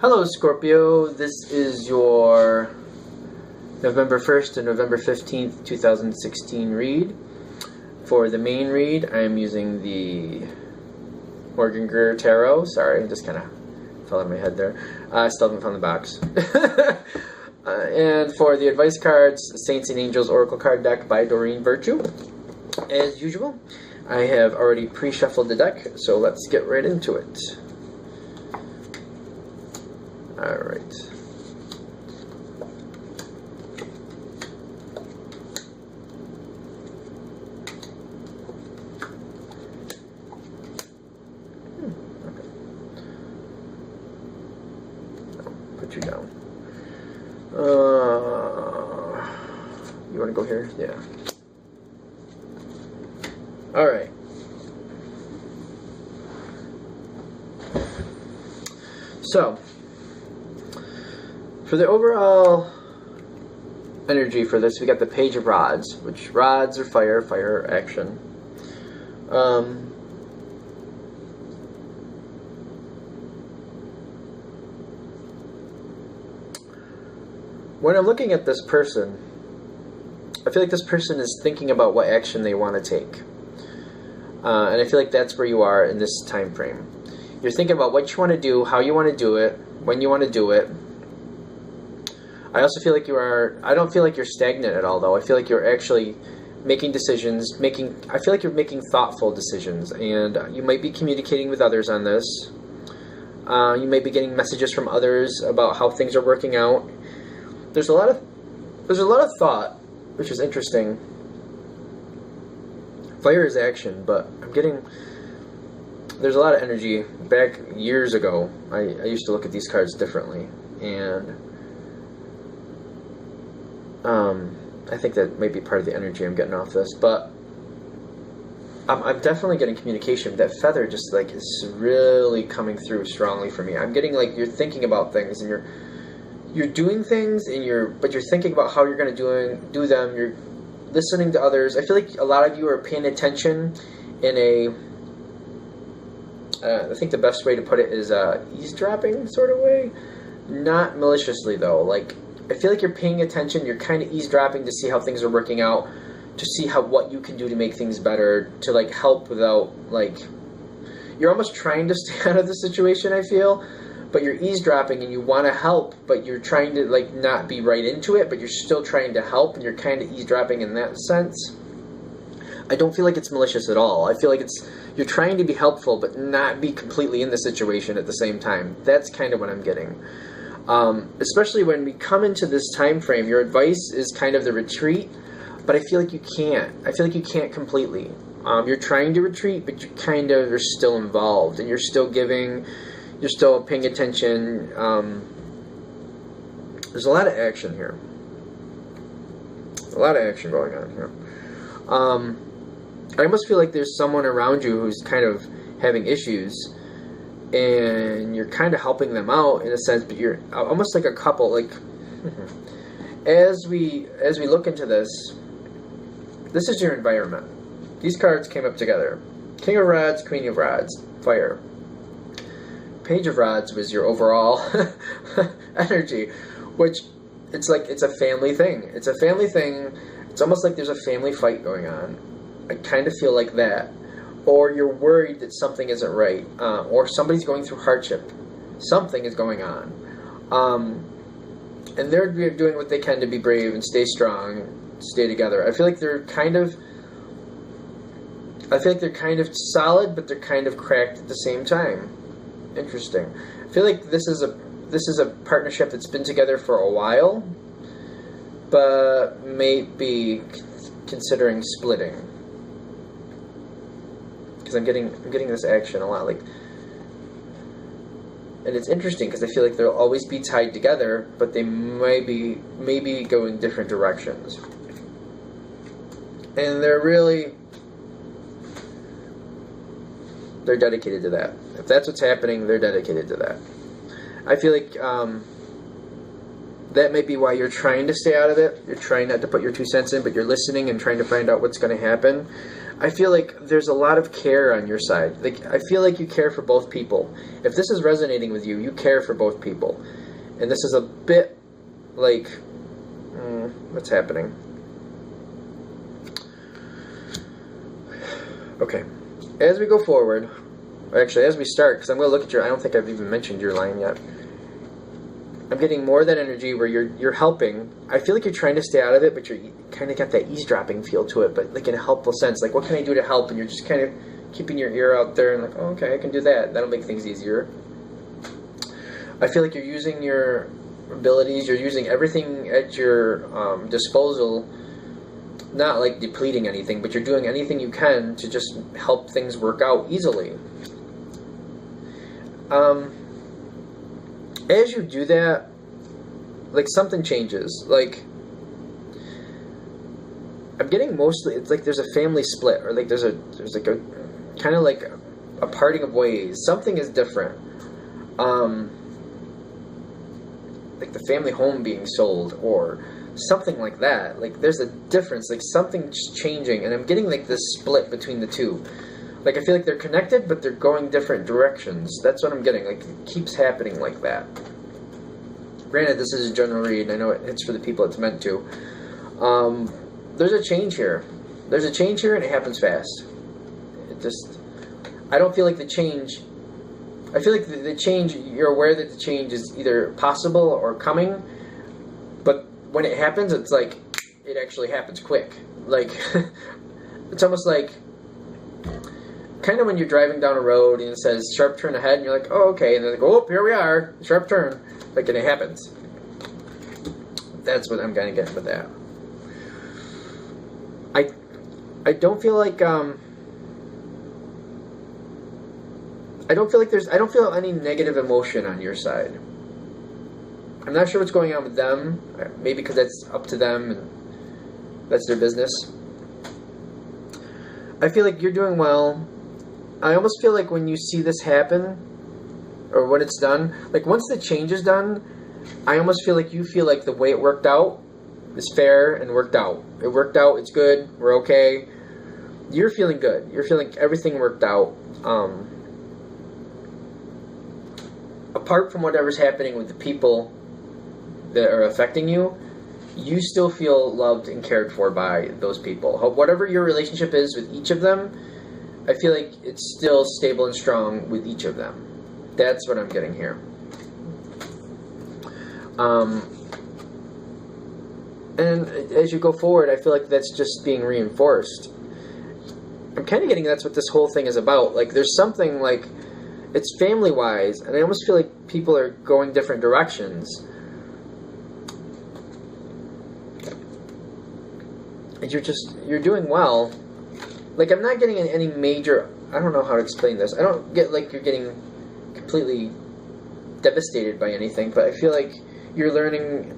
Hello Scorpio, this is your November 1st to November 15th, 2016 read. For the main read, I am using the Morgan Greer Tarot. Sorry, just kind of fell out of my head there. I still haven't found the box. And for the advice cards, Saints and Angels Oracle card deck by Doreen Virtue. As usual, I have already pre-shuffled the deck, so let's get right into it. Alright. Okay. I'll put you down. You want to go here? Yeah. Alright. So, for the overall energy for this, we got the Page of Rods, which rods are fire action. When I'm looking at this person, I feel like this person is thinking about what action they want to take. And I feel like that's where you are in this time frame. You're thinking about what you want to do, how you want to do it, when you want to do it. I also feel like I don't feel like you're stagnant at all, though. I feel like you're actually making decisions, I feel like you're making thoughtful decisions, and you might be communicating with others on this. You might be getting messages from others about how things are working out. There's a lot of thought, which is interesting. Fire is action, but there's a lot of energy. Back years ago, I used to look at these cards differently, and I think that may be part of the energy I'm getting off this, but I'm definitely getting communication. That feather just like is really coming through strongly for me. I'm getting like you're thinking about things, and you're doing things, but you're thinking about how you're going to do them. You're listening to others. I feel like a lot of you are paying attention in a I think the best way to put it is eavesdropping sort of way. Not maliciously, though. Like, I feel like you're paying attention. You're kind of eavesdropping to see how things are working out, to see what you can do to make things better, to like help without like. You're almost trying to stay out of the situation, I feel, but you're eavesdropping and you want to help, but you're trying to like not be right into it, but you're still trying to help, and you're kind of eavesdropping in that sense. I don't feel like it's malicious at all. I feel like you're trying to be helpful, but not be completely in the situation at the same time. That's kind of what I'm getting. Especially when we come into this time frame, your advice is kind of the retreat, but I feel like you can't. I feel like you can't completely. You're trying to retreat, but you kind of are still involved, and you're still giving, you're still paying attention. There's a lot of action here. A lot of action going on here. I almost feel like there's someone around you who's kind of having issues, and you're kind of helping them out in a sense, but you're almost like a couple. Like, as we look into this is your environment. These cards came up together. King of Rods, Queen of Rods, fire. Page of Rods was your overall energy, which it's like it's a family thing. It's a family thing. It's almost like there's a family fight going on. I kind of feel like that. Or you're worried that something isn't right. Or somebody's going through hardship. Something is going on. And they're doing what they can to be brave and stay strong, stay together. I feel like they're kind of solid, but they're kind of cracked at the same time. Interesting. I feel like this is a partnership that's been together for a while, but may be considering splitting. Because I'm getting this action a lot, like, and it's interesting because I feel like they'll always be tied together, but they maybe go in different directions, and they're dedicated to that. If that's what's happening, they're dedicated to that. I feel like that may be why you're trying to stay out of it. You're trying not to put your 2 cents in, but you're listening and trying to find out what's going to happen. I feel like there's a lot of care on your side. Like, I feel like you care for both people. If this is resonating with you, you care for both people. And this is a bit like, what's happening? Okay. As we go forward, or actually as we start, because I'm going to look at your, I don't think I've even mentioned your line yet. I'm getting more of that energy where you're helping. I feel like you're trying to stay out of it, but you're kind of got that eavesdropping feel to it, but like in a helpful sense. Like, what can I do to help? And you're just kind of keeping your ear out there and like, oh, okay, I can do that. That'll make things easier. I feel like you're using your abilities. You're using everything at your disposal, not like depleting anything, but you're doing anything you can to just help things work out easily. As you do that, like, something changes. Like, I'm getting mostly, it's like there's a family split, or like there's like a kind of like a parting of ways. Something is different. Like the family home being sold, or something like that. Like, there's a difference. Like, something's changing, and I'm getting like this split between the two. Like, I feel like they're connected, but they're going different directions. That's what I'm getting. Like, it keeps happening like that. Granted, this is a general read, and I know it's for the people it's meant to. There's a change here. There's a change here, and it happens fast. It just... I don't feel like the change... I feel like the change, you're aware that the change is either possible or coming, but when it happens, it's like, it actually happens quick. Like, it's almost like... kind of when you're driving down a road and it says sharp turn ahead, and you're like, oh, okay, and then they go, oh, here we are, sharp turn, like, and it happens. That's what I'm kind of getting with that. I don't feel like I don't feel any negative emotion on your side. I'm not sure what's going on with them. Maybe because that's up to them and that's their business. I feel like you're doing well. I almost feel like when you see this happen, or when it's done, like once the change is done, I almost feel like you feel like the way it worked out is fair and worked out. It worked out, it's good, we're okay. You're feeling good. You're feeling everything worked out. Apart from whatever's happening with the people that are affecting you, you still feel loved and cared for by those people. Whatever your relationship is with each of them, I feel like it's still stable and strong with each of them. That's what I'm getting here. And as you go forward, I feel like that's just being reinforced. I'm kind of getting that's what this whole thing is about. Like, there's something like, it's family-wise, and I almost feel like people are going different directions. And you're doing well. Like, I'm not getting any major, I don't know how to explain this. I don't get like you're getting completely devastated by anything, but I feel like you're learning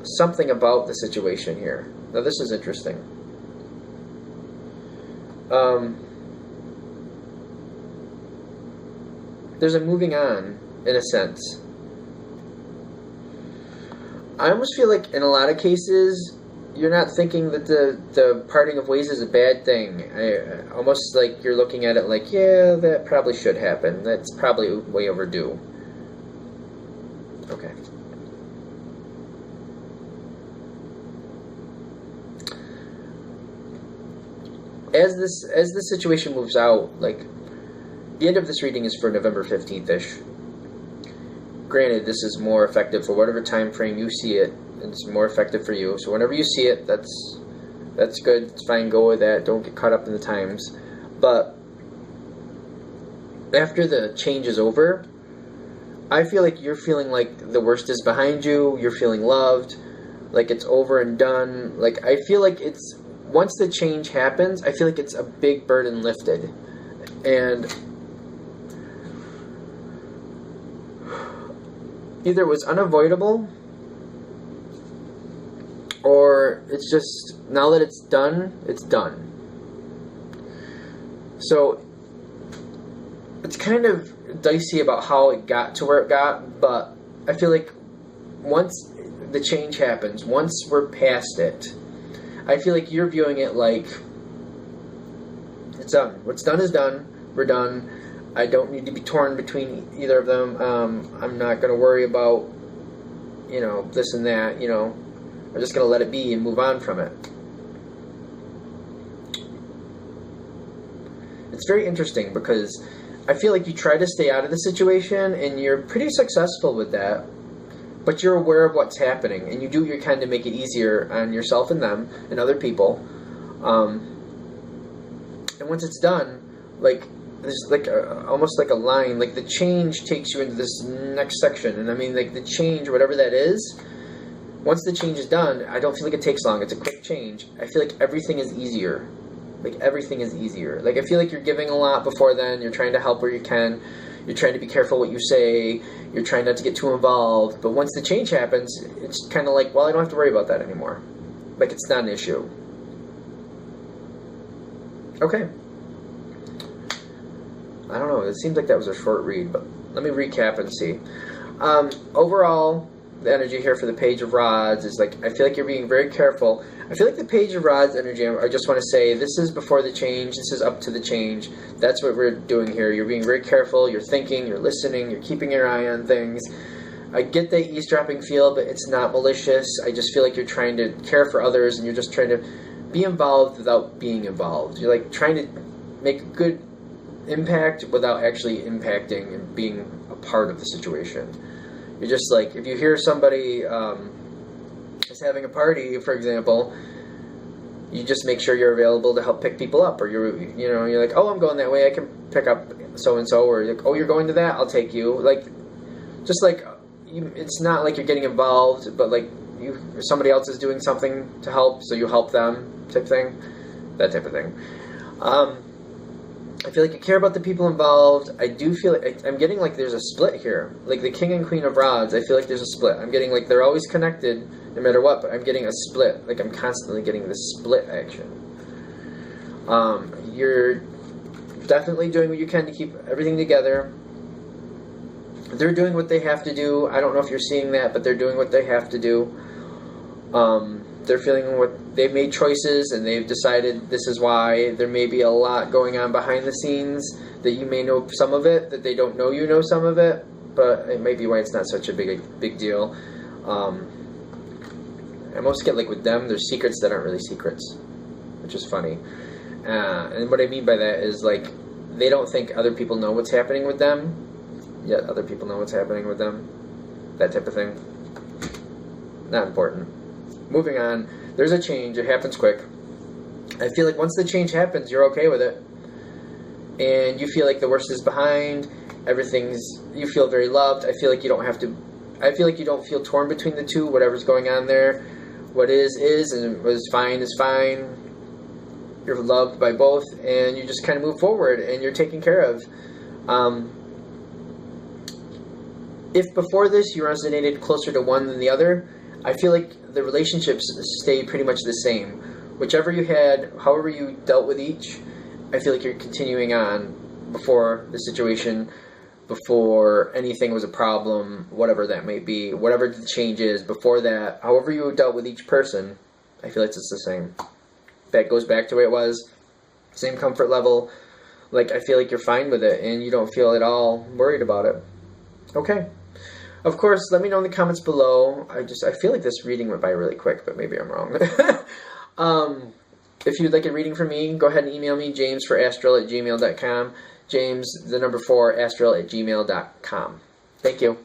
something about the situation here. Now, this is interesting. There's a moving on, in a sense. I almost feel like in a lot of cases, you're not thinking that the parting of ways is a bad thing. Almost like you're looking at it like, yeah, that probably should happen. That's probably way overdue. Okay. As this situation moves out, like, the end of this reading is for November 15th-ish. Granted, this is more effective for whatever time frame you see it. It's more effective for you. So whenever you see it, that's good. It's fine. Go with that. Don't get caught up in the times. But after the change is over, I feel like you're feeling like the worst is behind you. You're feeling loved. Like it's over and done. Like I feel like it's, once the change happens, I feel like it's a big burden lifted. And either it was unavoidable, or it's just, now that it's done, it's done. So it's kind of dicey about how it got to where it got, but I feel like once the change happens, once we're past it, I feel like you're viewing it like It's done. What's done is done. We're done. I don't need to be torn between either of them. I'm not going to worry about, this and that, I'm just going to let it be and move on from it. It's very interesting because I feel like you try to stay out of the situation and you're pretty successful with that, but you're aware of what's happening and you do what you can to make it easier on yourself and them and other people. And once it's done, like, there's like almost like a line, like the change takes you into this next section. And I mean, like the change, whatever that is, once the change is done, I don't feel like it takes long. It's a quick change. I feel like everything is easier. Like everything is easier. Like I feel like you're giving a lot before then. You're trying to help where you can. You're trying to be careful what you say. You're trying not to get too involved. But once the change happens, it's kind of like, well, I don't have to worry about that anymore. Like it's not an issue. Okay. I don't know. It seems like that was a short read, but let me recap and see. Overall, the energy here for the Page of Rods is like, I feel like you're being very careful. I feel like the Page of Rods energy, I just want to say, this is before the change. This is up to the change. That's what we're doing here. You're being very careful. You're thinking. You're listening. You're keeping your eye on things. I get the eavesdropping feel, but it's not malicious. I just feel like you're trying to care for others, and you're just trying to be involved without being involved. You're like trying to make a good impact without actually impacting and being a part of the situation. You're just like, if you hear somebody is having a party, for example, you just make sure you're available to help pick people up, or you're like, oh, I'm going that way, I can pick up so and so, or like, oh, you're going to that, I'll take you. Like, just like it's not like you're getting involved, but like somebody else is doing something to help, so you help them, type thing, that type of thing. I feel like you care about the people involved. I do feel like I'm getting like there's a split here. Like the King and Queen of Rods, I feel like there's a split. I'm getting like they're always connected no matter what, but I'm getting a split. Like I'm constantly getting this split action. You're definitely doing what you can to keep everything together. They're doing what they have to do. I don't know if you're seeing that, but they're doing what they have to do. They're feeling what they've made choices and they've decided this is why. There may be a lot going on behind the scenes that you may know some of it, that they don't know you know some of it, but it may be why it's not such a big deal. I most get like with them, there's secrets that aren't really secrets, which is funny. And what I mean by that is like they don't think other people know what's happening with them, yet other people know what's happening with them. That type of thing. Not important. Moving on, there's a change. It happens quick. I feel like once the change happens, you're okay with it. And you feel like the worst is behind. You feel very loved. I feel like you don't feel torn between the two. Whatever's going on there. What is, and what is fine is fine. You're loved by both, and you just kind of move forward, and you're taken care of. If before this you resonated closer to one than the other, I feel like the relationships stay pretty much the same. Whichever you had, however you dealt with each, I feel like you're continuing on before the situation, before anything was a problem, whatever that may be, whatever the change is, before that, however you dealt with each person, I feel like it's the same. That goes back to where it was, same comfort level. Like, I feel like you're fine with it, and you don't feel at all worried about it. Okay. Of course, let me know in the comments below. I feel like this reading went by really quick, but maybe I'm wrong. If you'd like a reading from me, go ahead and email me, james4astral@gmail.com. James, the number 4, astral@gmail.com. Thank you.